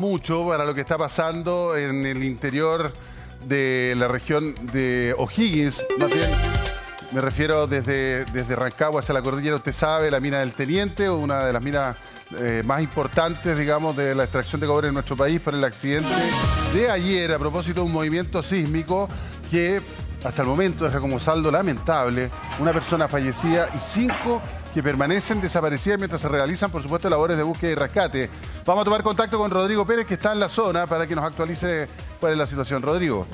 Mucho para lo que está pasando en el interior de la región de O'Higgins. Más bien, me refiero desde Rancagua hacia la cordillera. Usted sabe, la mina del Teniente, una de las minas más importantes, digamos, de la extracción de cobre en nuestro país, por el accidente de ayer a propósito de un movimiento sísmico que hasta el momento deja como saldo lamentable una persona fallecida y 5 que permanecen desaparecidas mientras se realizan, por supuesto, labores de búsqueda y rescate. Vamos a tomar contacto con Rodrigo Pérez, que está en la zona, para que nos actualice cuál es la situación. Rodrigo.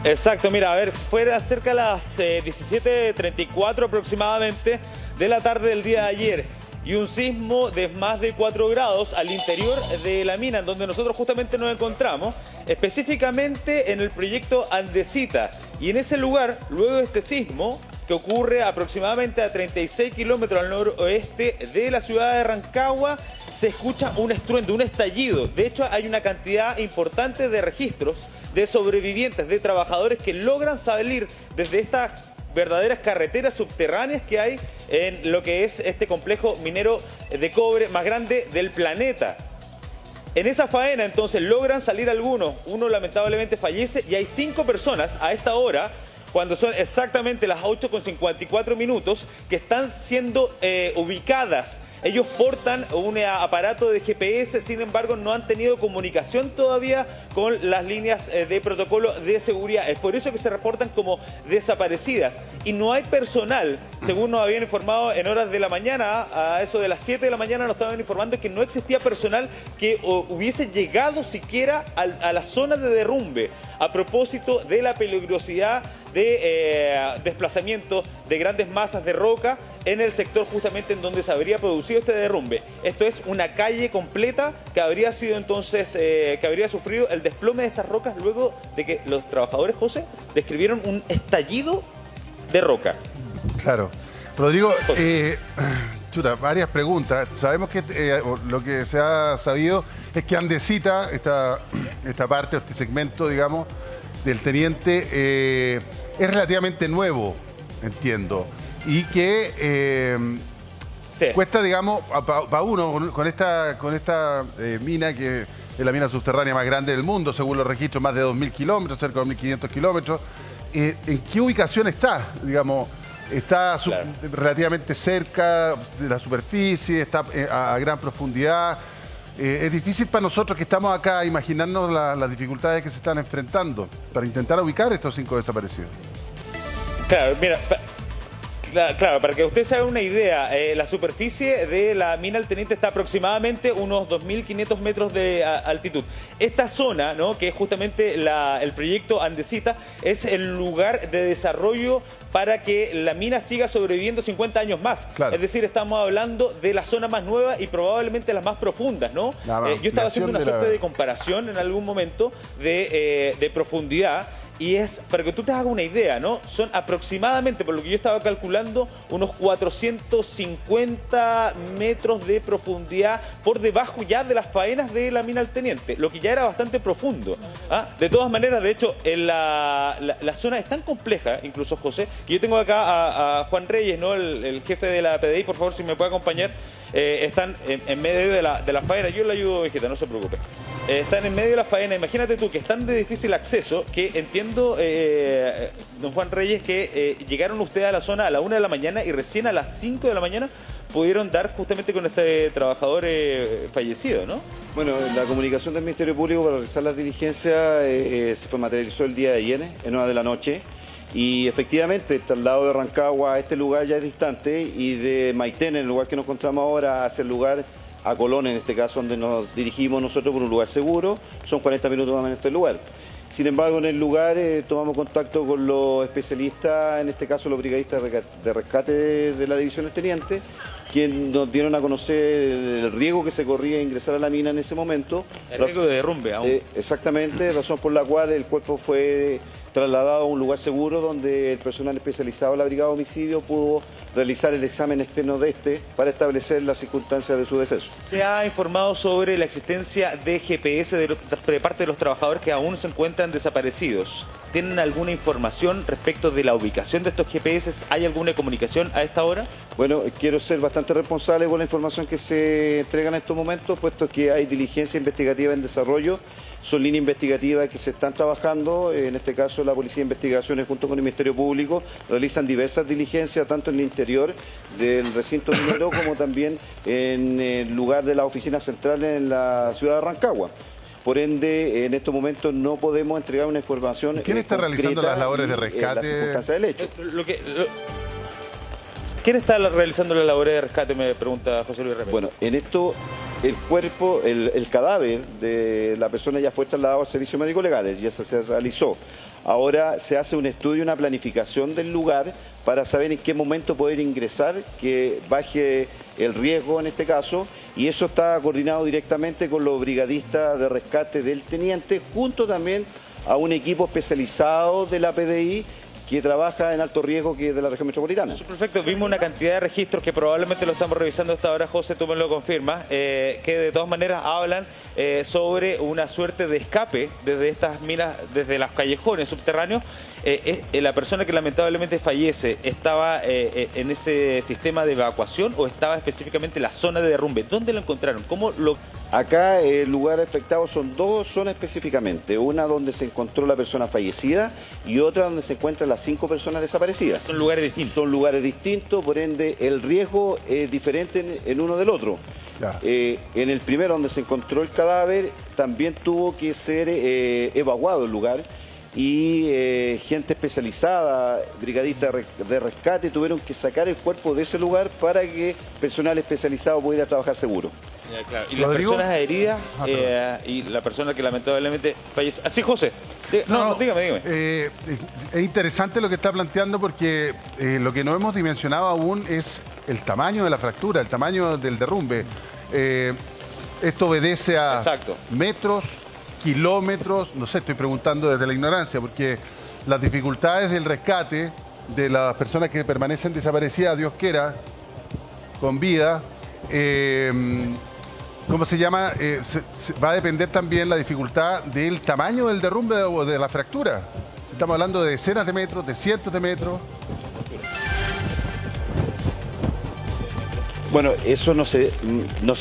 Exacto, mira, a ver, fue cerca de las 17:34 aproximadamente de la tarde del día de ayer, y un sismo de más de 4 grados al interior de la mina, en donde nosotros justamente nos encontramos, específicamente en el proyecto Andesita. Y en ese lugar, luego de este sismo, que ocurre aproximadamente a 36 kilómetros al noroeste de la ciudad de Rancagua, se escucha un estruendo, un estallido. De hecho, hay una cantidad importante de registros de sobrevivientes, de trabajadores que logran salir desde estas verdaderas carreteras subterráneas que hay en lo que es este complejo minero de cobre más grande del planeta. En esa faena entonces logran salir algunos, uno lamentablemente fallece y hay 5 personas a esta hora, cuando son exactamente las 8:54 que están siendo ubicadas. Ellos portan un aparato de GPS, sin embargo no han tenido comunicación todavía con las líneas de protocolo de seguridad. Es por eso que se reportan como desaparecidas. Y no hay personal, según nos habían informado en horas de la mañana, a eso de las 7 de la mañana nos estaban informando que no existía personal que hubiese llegado siquiera a la zona de derrumbe, a propósito de la peligrosidad de desplazamiento de grandes masas de roca en el sector justamente en donde se habría producido este derrumbe. Esto es una calle completa que habría sido entonces, que habría sufrido el desplome de estas rocas luego de que los trabajadores, José, describieron un estallido de roca. Claro. Rodrigo, varias preguntas. Sabemos que lo que se ha sabido es que Andesita, esta parte, este segmento, digamos, del Teniente, es relativamente nuevo, entiendo, y que cuesta, digamos, para uno con esta mina, que es la mina subterránea más grande del mundo, según los registros, más de 2.000 kilómetros, cerca de 2.500 kilómetros. ¿En qué ubicación está? Digamos, ¿está relativamente cerca de la superficie? ¿Está a gran profundidad? Es difícil para nosotros que estamos acá imaginarnos las dificultades que se están enfrentando para intentar ubicar estos 5 desaparecidos. Claro, mira, claro, para que usted se haga una idea, la superficie de la mina del Teniente está aproximadamente unos 2.500 metros de altitud. Esta zona, ¿no?, que es justamente el proyecto Andesita, es el lugar de desarrollo para que la mina siga sobreviviendo 50 años más. Claro. Es decir, estamos hablando de la zona más nueva y probablemente las más profundas, ¿no? Yo estaba haciendo una suerte de comparación en algún momento de profundidad. Y es, para que tú te hagas una idea, ¿no? Son aproximadamente, por lo que yo estaba calculando, unos 450 metros de profundidad por debajo ya de las faenas de la mina del Teniente, lo que ya era bastante profundo. De todas maneras, de hecho, la zona es tan compleja, incluso, José, que yo tengo acá a Juan Reyes, ¿no?, el jefe de la PDI, por favor, si me puede acompañar. Están en medio de la faena. Yo le ayudo, Vegeta, no se preocupe. Están en medio de la faena. Imagínate tú que están de difícil acceso, que entiendo, don Juan Reyes, que llegaron ustedes a la zona a la 1 de la mañana y recién a las 5 de la mañana pudieron dar justamente con este trabajador fallecido, ¿no? Bueno, la comunicación del Ministerio Público para realizar las diligencias se materializó el día de ayer, en horas de la noche. Y efectivamente, el traslado de Rancagua a este lugar ya es distante, y de Maitén, en el lugar que nos encontramos ahora, hacia el lugar, a Colón en este caso, donde nos dirigimos nosotros por un lugar seguro, son 40 minutos más o menos en este lugar. Sin embargo, en el lugar tomamos contacto con los especialistas, en este caso los brigadistas de rescate de la División del Teniente, quienes nos dieron a conocer el riesgo que se corría a ingresar a la mina en ese momento. El riesgo de derrumbe aún. Exactamente, razón por la cual el cuerpo fue trasladado a un lugar seguro donde el personal especializado de la Brigada de Homicidio pudo realizar el examen externo para establecer las circunstancias de su deceso. ¿Se ha informado sobre la existencia de GPS de parte de los trabajadores que aún se encuentran desaparecidos? ¿Tienen alguna información respecto de la ubicación de estos GPS? ¿Hay alguna comunicación a esta hora? Bueno, quiero ser bastante bastante responsables con la información que se entrega en estos momentos, puesto que hay diligencia investigativa en desarrollo, son líneas investigativas que se están trabajando, en este caso la Policía de Investigaciones junto con el Ministerio Público realizan diversas diligencias tanto en el interior del recinto minero como también en el lugar de las oficinas centrales en la ciudad de Rancagua. Por ende, en estos momentos no podemos entregar una información. ¿Quién está realizando las labores de rescate? Las circunstancias del hecho. ¿Quién está realizando las labores de rescate? Me pregunta José Luis Reyes. Bueno, en esto el cuerpo, el cadáver de la persona ya fue trasladado al servicio médico legales, ya se realizó. Ahora se hace un estudio, una planificación del lugar para saber en qué momento poder ingresar, que baje el riesgo en este caso, y eso está coordinado directamente con los brigadistas de rescate del teniente, junto también a un equipo especializado de la PDI que trabaja en alto riesgo, que es de la región metropolitana. Perfecto, vimos una cantidad de registros que probablemente lo estamos revisando hasta ahora, José, tú me lo confirmas, que de todas maneras hablan sobre una suerte de escape desde estas minas, desde los callejones subterráneos. ¿La persona que lamentablemente fallece estaba en ese sistema de evacuación o estaba específicamente en la zona de derrumbe? ¿Dónde lo encontraron? ¿Cómo lo...? Acá el lugar afectado son dos zonas específicamente, una donde se encontró la persona fallecida y otra donde se encuentran las 5 personas desaparecidas. Son lugares distintos. Son lugares distintos, por ende el riesgo es diferente en uno del otro. En el primero donde se encontró el cadáver también tuvo que ser evacuado el lugar y gente especializada, brigadistas de rescate, tuvieron que sacar el cuerpo de ese lugar para que personal especializado pudiera trabajar seguro. Ya, claro. Y las personas heridas y la persona que lamentablemente fallece. Así, José. Dígame. Es interesante lo que está planteando porque lo que no hemos dimensionado aún es el tamaño de la fractura, el tamaño del derrumbe. Esto obedece a metros, kilómetros, no sé, estoy preguntando desde la ignorancia, porque las dificultades del rescate de las personas que permanecen desaparecidas, Dios quiera, con vida, ¿cómo se llama? Va a depender también la dificultad del tamaño del derrumbe o de la fractura. Estamos hablando de decenas de metros, de cientos de metros. Bueno, eso no se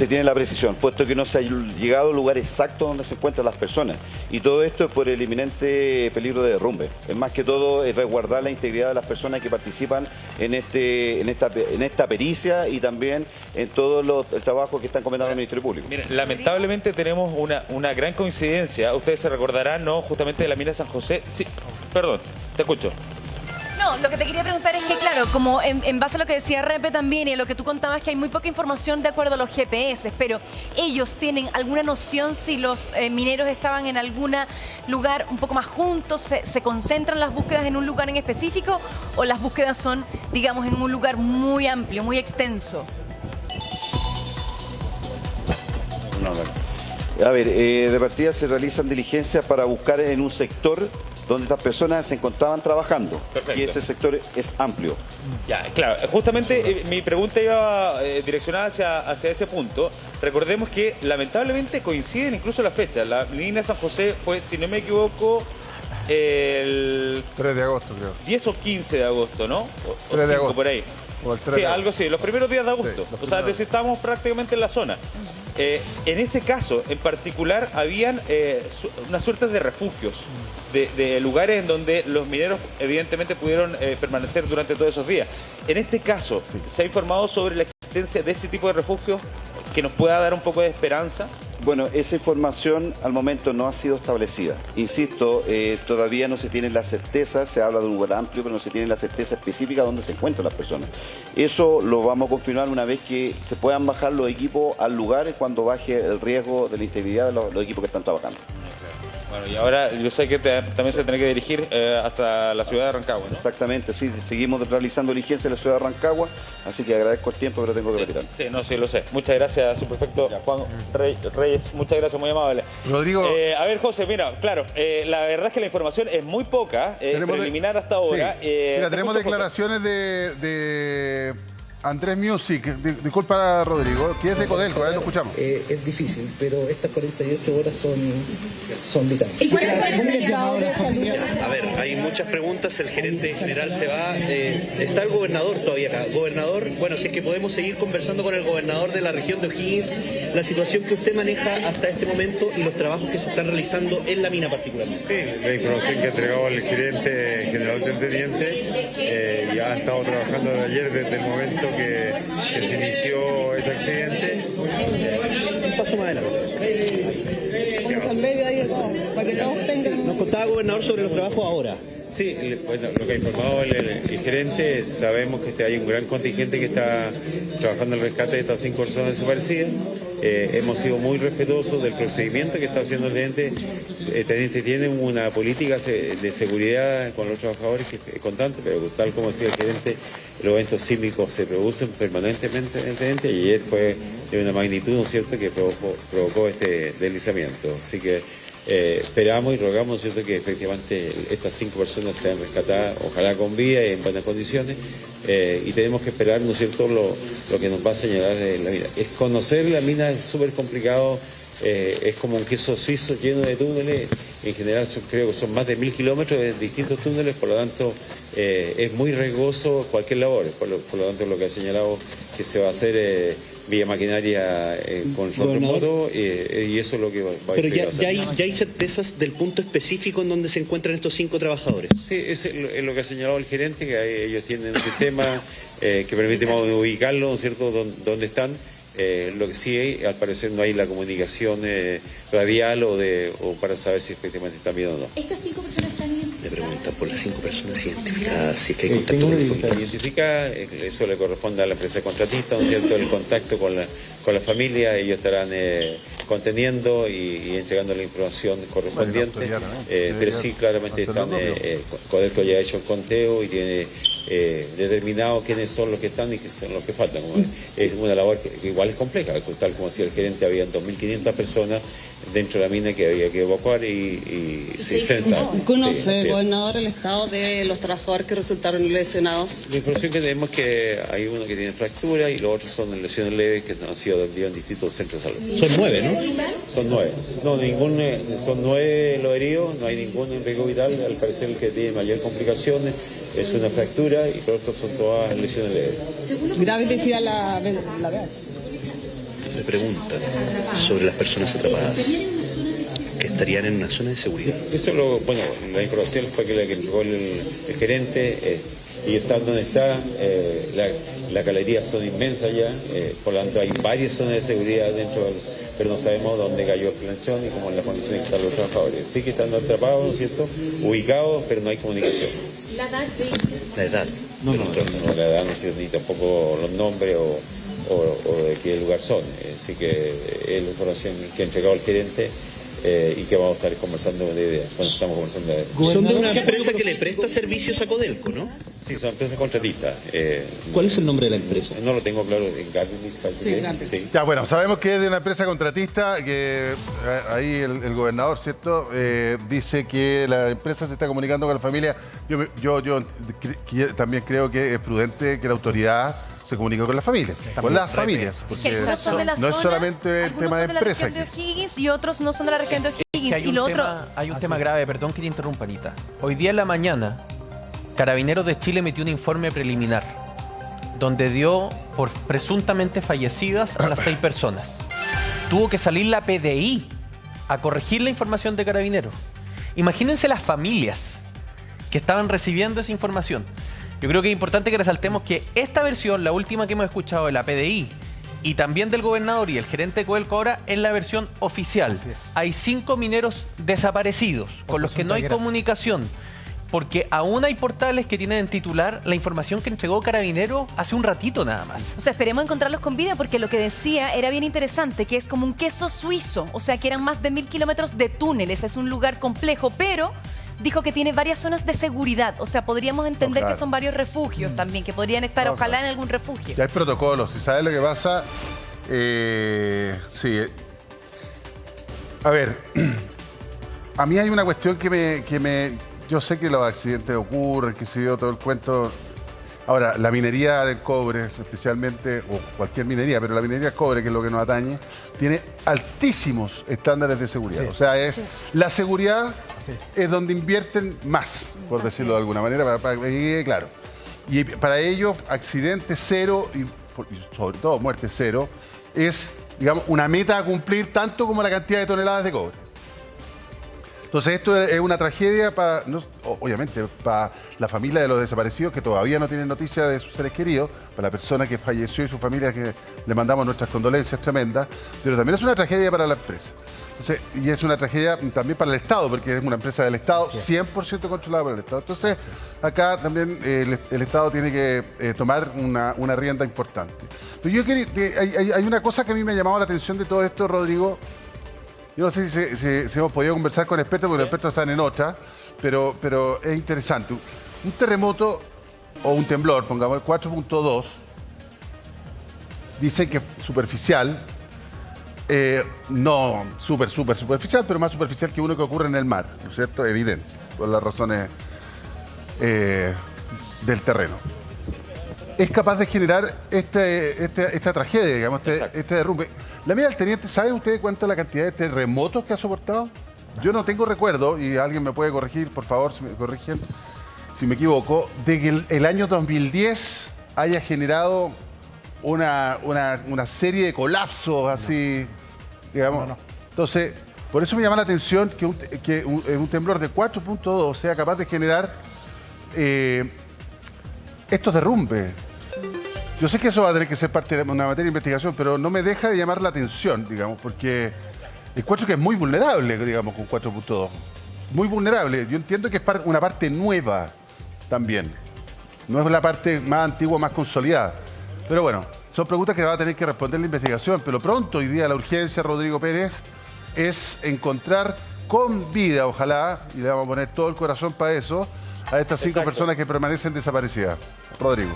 tiene la precisión, puesto que no se ha llegado al lugar exacto donde se encuentran las personas. Y todo esto es por el inminente peligro de derrumbe. Es más que todo es resguardar la integridad de las personas que participan en esta pericia y también en todo el trabajo que están comentando el Ministerio Público. Mira, lamentablemente tenemos una gran coincidencia. Ustedes se recordarán, ¿no? Justamente de la mina San José. Sí, perdón, te escucho. No, lo que te quería preguntar es que, claro, como en base a lo que decía Repe también y a lo que tú contabas, que hay muy poca información de acuerdo a los GPS, pero ¿ellos tienen alguna noción si los mineros estaban en algún lugar un poco más juntos? ¿Se concentran las búsquedas en un lugar en específico o las búsquedas son, digamos, en un lugar muy amplio, muy extenso? A ver, de partida se realizan diligencias para buscar en un sector donde estas personas se encontraban trabajando. Perfecto. Y ese sector es amplio. Ya, claro. Justamente mi pregunta iba direccionada hacia ese punto. Recordemos que lamentablemente coinciden incluso las fechas. La mina San José fue, si no me equivoco, el 3 de agosto, creo. 10 o 15 de agosto, ¿no? O 3 de agosto. Por ahí. O el 3 sí, de algo así, los primeros días de agosto. Sí, o sea, es decir, estábamos prácticamente en la zona. En ese caso, en particular, habían una suerte de refugios, de lugares en donde los mineros evidentemente pudieron permanecer durante todos esos días. En este caso, ¿se ha informado sobre la existencia de ese tipo de refugios que nos pueda dar un poco de esperanza? Bueno, esa información al momento no ha sido establecida. Insisto, todavía no se tiene la certeza, se habla de un lugar amplio, pero no se tiene la certeza específica de dónde se encuentran las personas. Eso lo vamos a confirmar una vez que se puedan bajar los equipos al lugar, cuando baje el riesgo de la integridad de los equipos que están trabajando. Bueno, y ahora yo sé que también se tiene que dirigir hasta la ciudad de Rancagua, ¿no? Exactamente, sí, seguimos realizando diligencia en la ciudad de Rancagua, así que agradezco el tiempo, pero tengo que retirar. Sí, no, sí, lo sé. Muchas gracias, subprefecto Juan Reyes, muchas gracias, muy amable. Rodrigo. A ver, José, mira, claro, la verdad es que la información es muy poca, preliminar hasta ahora. Sí. Mira, tenemos declaraciones de Andrés Music, disculpa Rodrigo, que es de Codelco, a ver, lo escuchamos. Es difícil, pero estas 48 horas son vitales. ¿Y cuál es el estado de salud? A ver, hay muchas preguntas, el gerente general se va, está el gobernador todavía acá. Gobernador, bueno, si es que podemos seguir conversando con el gobernador de la región de O'Higgins, la situación que usted maneja hasta este momento y los trabajos que se están realizando en la mina particularmente. Sí, la información que ha entregado el gerente general del teniente, ya ha estado trabajando desde ayer, desde el momento que se inició este accidente. Un paso más adelante. Nos contaba, gobernador, sobre los trabajos ahora. Sí, bueno, lo que ha informado el gerente, sabemos que hay un gran contingente que está trabajando en el rescate de estas 5 personas desaparecidas. Hemos sido muy respetuosos del procedimiento que está haciendo el teniente. El teniente tiene una política de seguridad con los trabajadores que es constante, pero tal como decía el gerente, los eventos sísmicos se producen permanentemente en el teniente y ayer fue de una magnitud, ¿no es cierto?, que provocó este deslizamiento. Así que esperamos y rogamos, ¿no es cierto?, que efectivamente estas 5 personas sean rescatadas, ojalá con vida y en buenas condiciones, y tenemos que esperar, ¿no es cierto?, lo que nos va a señalar la mina. Es conocer la mina es súper complicado, es como un queso suizo lleno de túneles, en general creo que son más de 1000 kilómetros de distintos túneles, por lo tanto es muy riesgoso cualquier labor, por lo tanto lo que ha señalado que se va a hacer vía maquinaria con remoto y eso es lo que va a Pero hacer. ya hay certezas del punto específico en donde se encuentran estos 5 trabajadores. Sí, es lo que ha señalado el gerente, que ellos tienen un sistema que permite ubicarlo, ¿no es cierto?, dónde están. Lo que sí, al parecer no hay la comunicación radial o para saber si efectivamente están bien o no. ¿Estas 5 personas están bien? Le preguntan por las 5 personas identificadas, si es que hay contacto Tengo con una el familiar. identifica, eso le corresponde a la empresa contratista, ¿no es cierto?, el contacto con la familia, ellos estarán conteniendo y entregando la información correspondiente, pero sí, claramente están, Codelco ya ha hecho el conteo y tiene determinado quiénes son los que están y quiénes son los que faltan. Es una labor que igual es compleja, tal como decía el gerente, había 2.500 personas dentro de la mina que había que evacuar y censar. ¿Conoce, gobernador, el estado de los trabajadores que resultaron lesionados? La información que tenemos es que hay uno que tiene fractura y los otros son lesiones leves que han sido atendidos en distintos centros de salud. Son 9, ¿no? Son 9. No, son 9 los heridos, no hay ningún en riesgo vital. Al parecer el que tiene mayor complicaciones es una fractura y los otros son todas lesiones leves. Grave decía la verdad. Le preguntan sobre las personas atrapadas que estarían en una zona de seguridad. Eso la información fue que la que entregó el gerente y saben dónde está. Las galerías son inmensas ya, por lo tanto hay varias zonas de seguridad dentro pero no sabemos dónde cayó el planchón y cómo es la condición en que están los trabajadores. Sí que están atrapados, ¿no es cierto?, ubicados, pero no hay comunicación. ¿La edad de La edad. No, la edad no sé, ni tampoco los nombres o de qué lugar son. Así que es la información que ha entregado el gerente y que vamos a estar conversando cuando estamos conversando de él. Son de una empresa que le presta servicios a Codelco, ¿no? Sí, son empresas contratistas. ¿Cuál es el nombre de la empresa? No lo tengo claro, en Gardenis parece que sí. Ya, bueno, sabemos que es de una empresa contratista, que ahí el gobernador, ¿cierto?, dice que la empresa se está comunicando con la familia. Yo también creo que es prudente que la autoridad se comunique con la familia, con las familias, porque Algunos son de la no es zona, solamente el tema de algunos son empresa de la aquí. región de O'Higgins y otros no son de la región de O'Higgins. Y lo otro, Hay un tema grave, perdón que te interrumpa, Anita. Hoy día en la mañana, Carabineros de Chile emitió un informe preliminar donde dio por presuntamente fallecidas a las 6 personas. Tuvo que salir la PDI a corregir la información de Carabineros. Imagínense las familias que estaban recibiendo esa información. Yo creo que es importante que resaltemos que esta versión, la última que hemos escuchado de la PDI y también del gobernador y el gerente de Codelco ahora, es la versión oficial. Hay 5 mineros desaparecidos con los que no hay comunicación, porque aún hay portales que tienen en titular la información que entregó Carabinero hace un ratito nada más. o sea, esperemos encontrarlos con vida, porque lo que decía era bien interesante, que es como un queso suizo, o sea, que eran más de 1000 kilómetros de túneles, es un lugar complejo, pero dijo que tiene varias zonas de seguridad, o sea, podríamos entender que son varios refugios también, que podrían estar ojalá en algún refugio. Ya hay protocolos, y ¿sabes lo que pasa? Sí. A ver, a mí hay una cuestión que me yo sé que los accidentes ocurren, que se dio todo el cuento, Ahora, la minería del cobre, especialmente, o cualquier minería, pero la minería del cobre, que es lo que nos atañe, tiene altísimos estándares de seguridad. Sí. O sea, la seguridad es donde invierten más, por decirlo de alguna manera, para que quede claro. Y para ellos, accidentes cero y sobre todo muerte cero es, digamos, una meta a cumplir tanto como la cantidad de toneladas de cobre. Entonces esto es una tragedia obviamente para la familia de los desaparecidos que todavía no tienen noticia de sus seres queridos, para la persona que falleció y su familia que le mandamos nuestras condolencias tremendas, pero también es una tragedia para la empresa. Entonces, y es una tragedia también para el Estado, porque es una empresa del Estado, 100% controlada por el Estado. Entonces, acá también el Estado tiene que tomar una rienda importante. Pero yo quería, hay una cosa que a mí me ha llamado la atención de todo esto, Rodrigo. Yo no sé si hemos podido conversar con expertos, porque los expertos están en otra, pero es interesante. Un terremoto o un temblor, pongamos el 4.2, dicen que es superficial, no superficial, pero más superficial que uno que ocurre en el mar, ¿no es cierto? Evidente, por las razones del terreno. Es capaz de generar esta tragedia, digamos, este derrumbe. La mía del teniente, ¿saben ustedes cuánto es la cantidad de terremotos que ha soportado? Yo no tengo recuerdo, y alguien me puede corregir, por favor, si me corrigen, si me equivoco, de que el año 2010 haya generado una serie de colapsos así, digamos. No. Entonces, por eso me llama la atención que un temblor de 4.2 sea capaz de generar estos derrumbes. Yo sé que eso va a tener que ser parte de una materia de investigación, pero no me deja de llamar la atención, digamos, porque encuentro que es muy vulnerable, digamos, con 4.2. Muy vulnerable. Yo entiendo que es una parte nueva también. No es la parte más antigua, más consolidada. Pero bueno, son preguntas que va a tener que responder la investigación. Pero pronto, hoy día, la urgencia, Rodrigo Pérez, es encontrar con vida, ojalá, y le vamos a poner todo el corazón para eso, a estas 5 personas que permanecen desaparecidas. Rodrigo.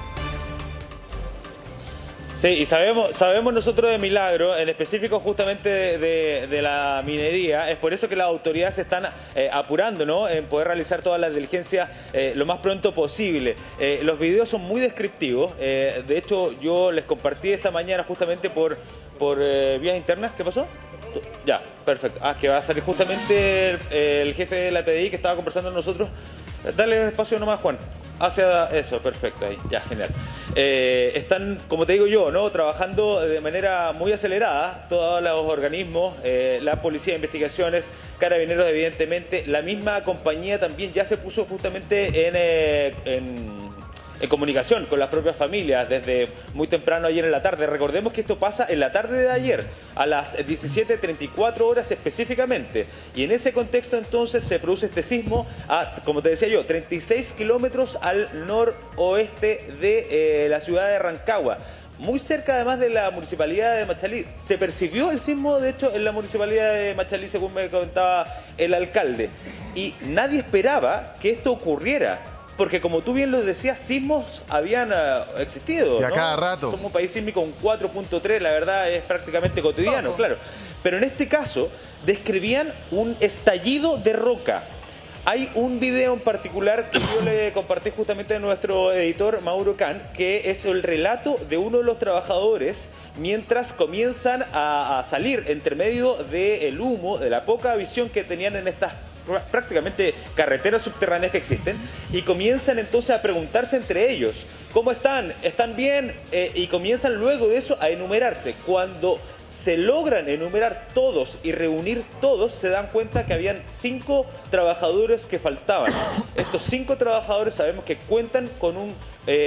Sí, y sabemos nosotros de Milagro, en específico justamente de la minería. Es por eso que las autoridades se están apurando, ¿no?, en poder realizar todas las diligencias lo más pronto posible. Los videos son muy descriptivos. De hecho, yo les compartí esta mañana justamente por vías internas. ¿Qué pasó? Ya, perfecto. Que va a salir justamente el jefe de la PDI que estaba conversando con nosotros. Dale espacio nomás, Juan. Hacia eso, perfecto, ahí, ya, genial. Están, como te digo yo, ¿no?, trabajando de manera muy acelerada todos los organismos, la Policía de Investigaciones, Carabineros, evidentemente. La misma compañía también ya se puso justamente en comunicación con las propias familias desde muy temprano ayer en la tarde. Recordemos que esto pasa en la tarde de ayer, a las 17:34 horas específicamente. Y en ese contexto entonces se produce este sismo a, como te decía yo, 36 kilómetros al noroeste de la ciudad de Rancagua. Muy cerca además de la municipalidad de Machalí. Se percibió el sismo, de hecho, en la municipalidad de Machalí, según me comentaba el alcalde. Y nadie esperaba que esto ocurriera. Porque como tú bien lo decías, sismos habían existido, y a ¿no? cada rato. Somos un país sísmico con 4.3, la verdad es prácticamente cotidiano, claro. Pero en este caso describían un estallido de roca. Hay un video en particular que yo le compartí justamente a nuestro editor Mauro Can, que es el relato de uno de los trabajadores mientras comienzan a salir entre medio del humo, de la poca visión que tenían en estas prácticamente carreteras subterráneas que existen, y comienzan entonces a preguntarse entre ellos, ¿cómo están? ¿Están bien? Y comienzan luego de eso a enumerarse. Cuando se logran enumerar todos y reunir todos, se dan cuenta que habían 5 trabajadores que faltaban. Estos 5 trabajadores sabemos que cuentan con un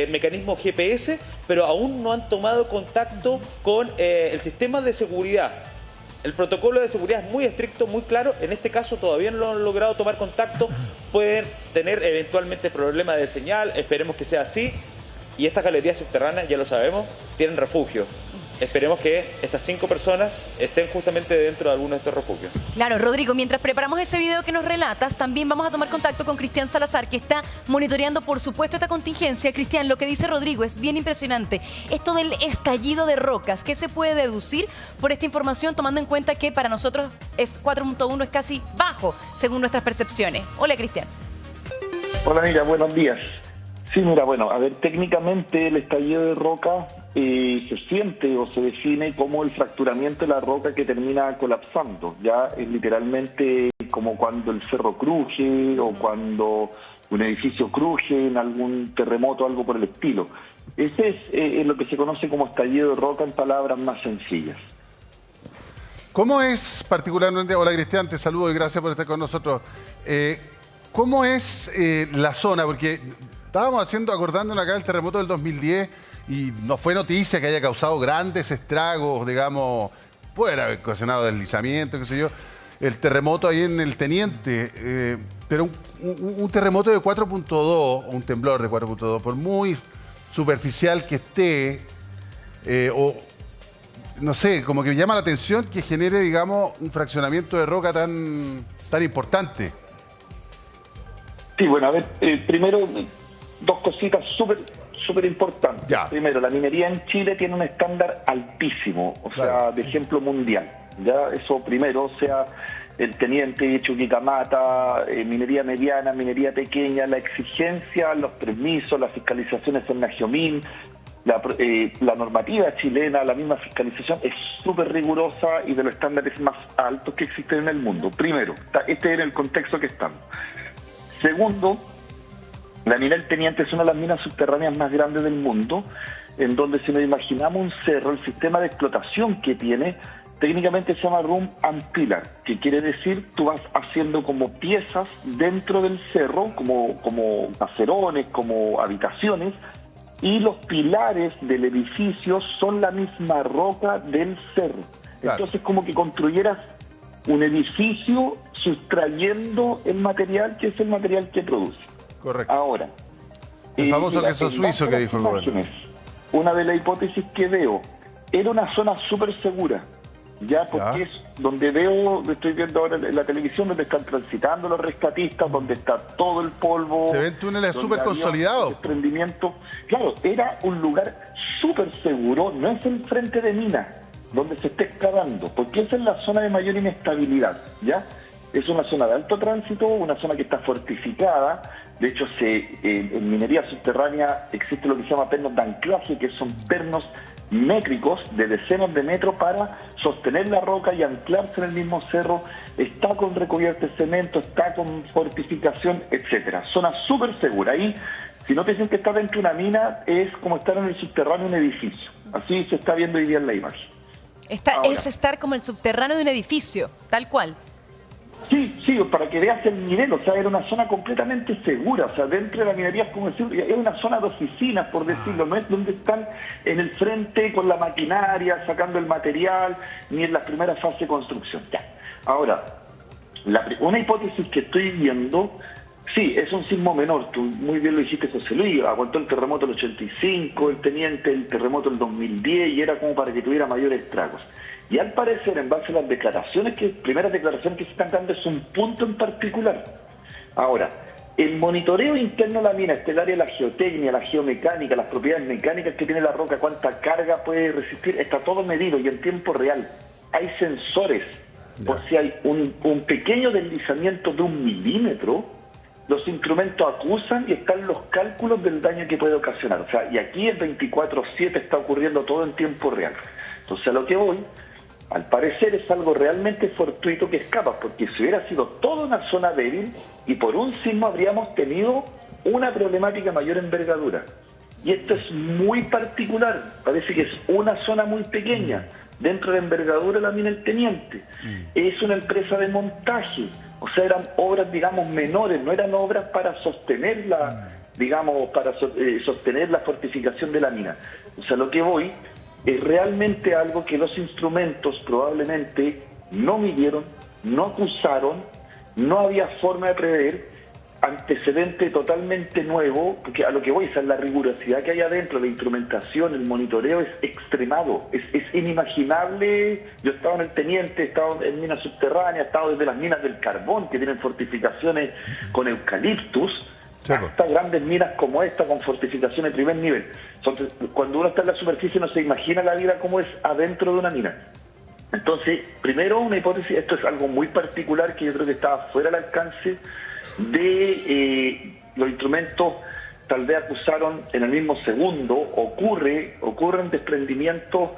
mecanismo GPS, pero aún no han tomado contacto con el sistema de seguridad. El protocolo de seguridad es muy estricto, muy claro. En este caso todavía no han logrado tomar contacto. Pueden tener eventualmente problemas de señal. Esperemos que sea así. Y estas galerías subterráneas, ya lo sabemos, tienen refugio. Esperemos que estas 5 personas estén justamente dentro de alguno de estos refugios. Claro, Rodrigo, mientras preparamos ese video que nos relatas, también vamos a tomar contacto con Cristian Salazar, que está monitoreando, por supuesto, esta contingencia. Cristian, lo que dice Rodrigo es bien impresionante. Esto del estallido de rocas, ¿qué se puede deducir por esta información, tomando en cuenta que para nosotros es 4.1 es casi bajo, según nuestras percepciones? Hola, Cristian. Hola, amiga, buenos días. Sí, mira, bueno, a ver, técnicamente el estallido de roca se siente o se define como el fracturamiento de la roca que termina colapsando. Ya es literalmente como cuando el cerro cruje o cuando un edificio cruje en algún terremoto o algo por el estilo. Ese es lo que se conoce como estallido de roca en palabras más sencillas. ¿Cómo es particularmente, hola Cristian, te saludo y gracias por estar con nosotros. ¿Cómo es la zona? Porque estábamos acordándonos acá del terremoto del 2010 y no fue noticia que haya causado grandes estragos, digamos, puede haber ocasionado deslizamiento, qué sé yo. El terremoto ahí en el Teniente, pero un terremoto de 4.2, un temblor de 4.2, por muy superficial que esté, o no sé, como que llama la atención que genere, digamos, un fraccionamiento de roca tan importante. Sí, bueno, a ver, primero, dos cositas súper importantes. Ya. Primero, la minería en Chile tiene un estándar altísimo, o sea, de ejemplo mundial. Ya, eso primero, o sea, el Teniente, Chuquicamata, minería mediana, minería pequeña, la exigencia, los permisos, las fiscalizaciones en Nagiomín, la normativa chilena, la misma fiscalización es súper rigurosa y de los estándares más altos que existen en el mundo. Primero, este es el contexto que estamos. Segundo, la mina del Teniente es una de las minas subterráneas más grandes del mundo, en donde si nos imaginamos un cerro, el sistema de explotación que tiene, técnicamente se llama room and pillar, que quiere decir tú vas haciendo como piezas dentro del cerro, como caserones, como habitaciones, y los pilares del edificio son la misma roca del cerro. Claro. Entonces como que construyeras un edificio sustrayendo el material que es el material que produce. Correcto. Ahora, el famoso queso suizo que dijo el gobierno. Una de las hipótesis que veo, era una zona súper segura, ya porque es donde estoy viendo ahora en la televisión, donde están transitando los rescatistas, donde está todo el polvo. Se ven túneles súper consolidados. Desprendimiento. Claro, era un lugar súper seguro, no es el frente de mina, donde se está excavando, porque esa es la zona de mayor inestabilidad, ¿ya? Es una zona de alto tránsito, una zona que está fortificada. De hecho, en minería subterránea existe lo que se llama pernos de anclaje, que son pernos métricos de decenas de metros para sostener la roca y anclarse en el mismo cerro. Está con recubierto de cemento, está con fortificación, etcétera. Zona súper segura. Ahí, si no te dicen que está dentro de una mina, es como estar en el subterráneo de un edificio. Así se está viendo hoy día en la imagen. Es estar como el subterráneo de un edificio, tal cual. Sí, para que veas el nivel, o sea, era una zona completamente segura, o sea, dentro de la minería es como decir, es una zona de oficinas, por decirlo, no es donde están en el frente con la maquinaria, sacando el material, ni en la primera fase de construcción. Ya. Ahora, una hipótesis que estoy viendo, sí, es un sismo menor, tú muy bien lo dijiste, José Luis, aguantó el terremoto del 85, el Teniente, el terremoto del 2010, y era como para que tuviera mayores estragos. Y al parecer, en base a las primeras declaraciones que se están dando, es un punto en particular. Ahora, el monitoreo interno de la mina, el área de la geotecnia, la geomecánica, las propiedades mecánicas que tiene la roca, cuánta carga puede resistir, está todo medido y en tiempo real. Hay sensores, por si hay un pequeño deslizamiento de 1 milímetro, los instrumentos acusan y están los cálculos del daño que puede ocasionar. O sea, y aquí el 24/7 está ocurriendo todo en tiempo real. Entonces, a lo que voy, al parecer es algo realmente fortuito que escapa, porque si hubiera sido toda una zona débil y por un sismo habríamos tenido una problemática mayor envergadura. Y esto es muy particular, parece que es una zona muy pequeña, dentro de la envergadura de la mina del Teniente. Es una empresa de montaje, o sea, eran obras, digamos, menores, no eran obras para sostener sostener la fortificación de la mina. O sea, lo que voy es realmente algo que los instrumentos probablemente no midieron, no acusaron, no había forma de prever, antecedente totalmente nuevo, porque a lo que voy es la rigurosidad que hay adentro, la instrumentación, el monitoreo es extremado, es inimaginable. Yo he estado en el Teniente, he estado en minas subterráneas, he estado desde las minas del carbón, que tienen fortificaciones con eucaliptus, hasta grandes minas como esta con fortificación de primer nivel. Entonces, cuando uno está en la superficie no se imagina la vida como es adentro de una mina. Entonces, primero una hipótesis, esto es algo muy particular que yo creo que está fuera del alcance de los instrumentos tal vez acusaron en el mismo segundo, ocurren desprendimientos,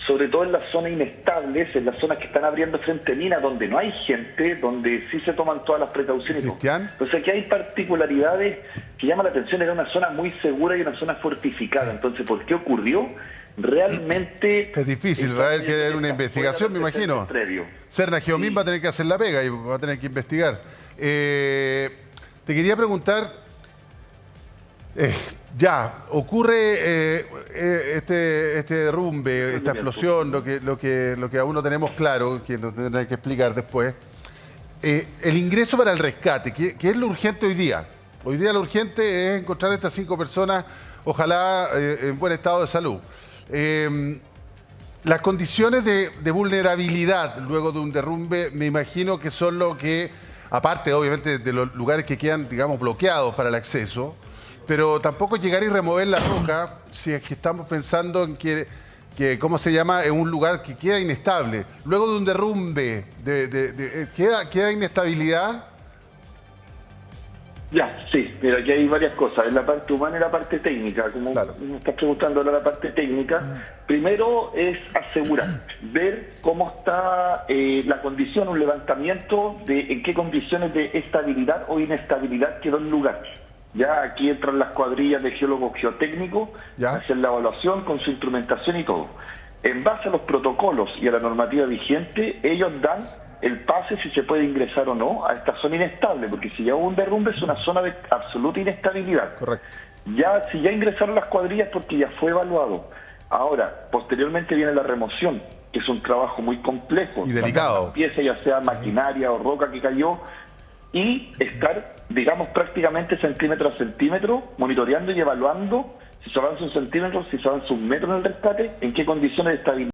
sobre todo en las zonas inestables, en las zonas que están abriendo frente a minas, donde no hay gente, donde sí se toman todas las precauciones. Entonces aquí hay particularidades que llaman la atención. Era una zona muy segura y una zona fortificada. Entonces, ¿por qué ocurrió? Realmente... Es difícil, va a haber que haber una investigación, me imagino. Serna Geomín va a tener que hacer la pega y va a tener que investigar. Te quería preguntar, ocurre este derrumbe, esta explosión, lo que aún no tenemos claro, que nos tendrán que explicar después. El ingreso para el rescate, ¿qué es lo urgente hoy día? Hoy día lo urgente es encontrar a estas 5 personas, ojalá en buen estado de salud. Las condiciones de vulnerabilidad luego de un derrumbe, me imagino que son lo que, aparte obviamente de los lugares que quedan, digamos, bloqueados para el acceso, pero tampoco llegar y remover la roca si es que estamos pensando en que ¿cómo se llama?, en un lugar que queda inestable. Luego de un derrumbe, ¿queda inestabilidad? Sí, mira, aquí hay varias cosas, en la parte humana y la parte técnica, como me estás preguntando ahora la parte técnica. Primero es asegurar, ver cómo está la condición, un levantamiento de en qué condiciones de estabilidad o inestabilidad quedó el lugar. Ya aquí entran las cuadrillas de geólogos geotécnicos, hacen la evaluación con su instrumentación y todo. En base a los protocolos y a la normativa vigente, ellos dan el pase si se puede ingresar o no a esta zona inestable, porque si ya hubo un derrumbe es una zona de absoluta inestabilidad. Correcto. Si ya ingresaron las cuadrillas porque ya fue evaluado. Ahora, posteriormente viene la remoción, que es un trabajo muy complejo. Y delicado. Pieza, ya sea maquinaria o roca que cayó, y estar, digamos, prácticamente centímetro a centímetro, monitoreando y evaluando si se avanza un centímetro, si se avanza un metro en el rescate, en qué condiciones de estabilidad.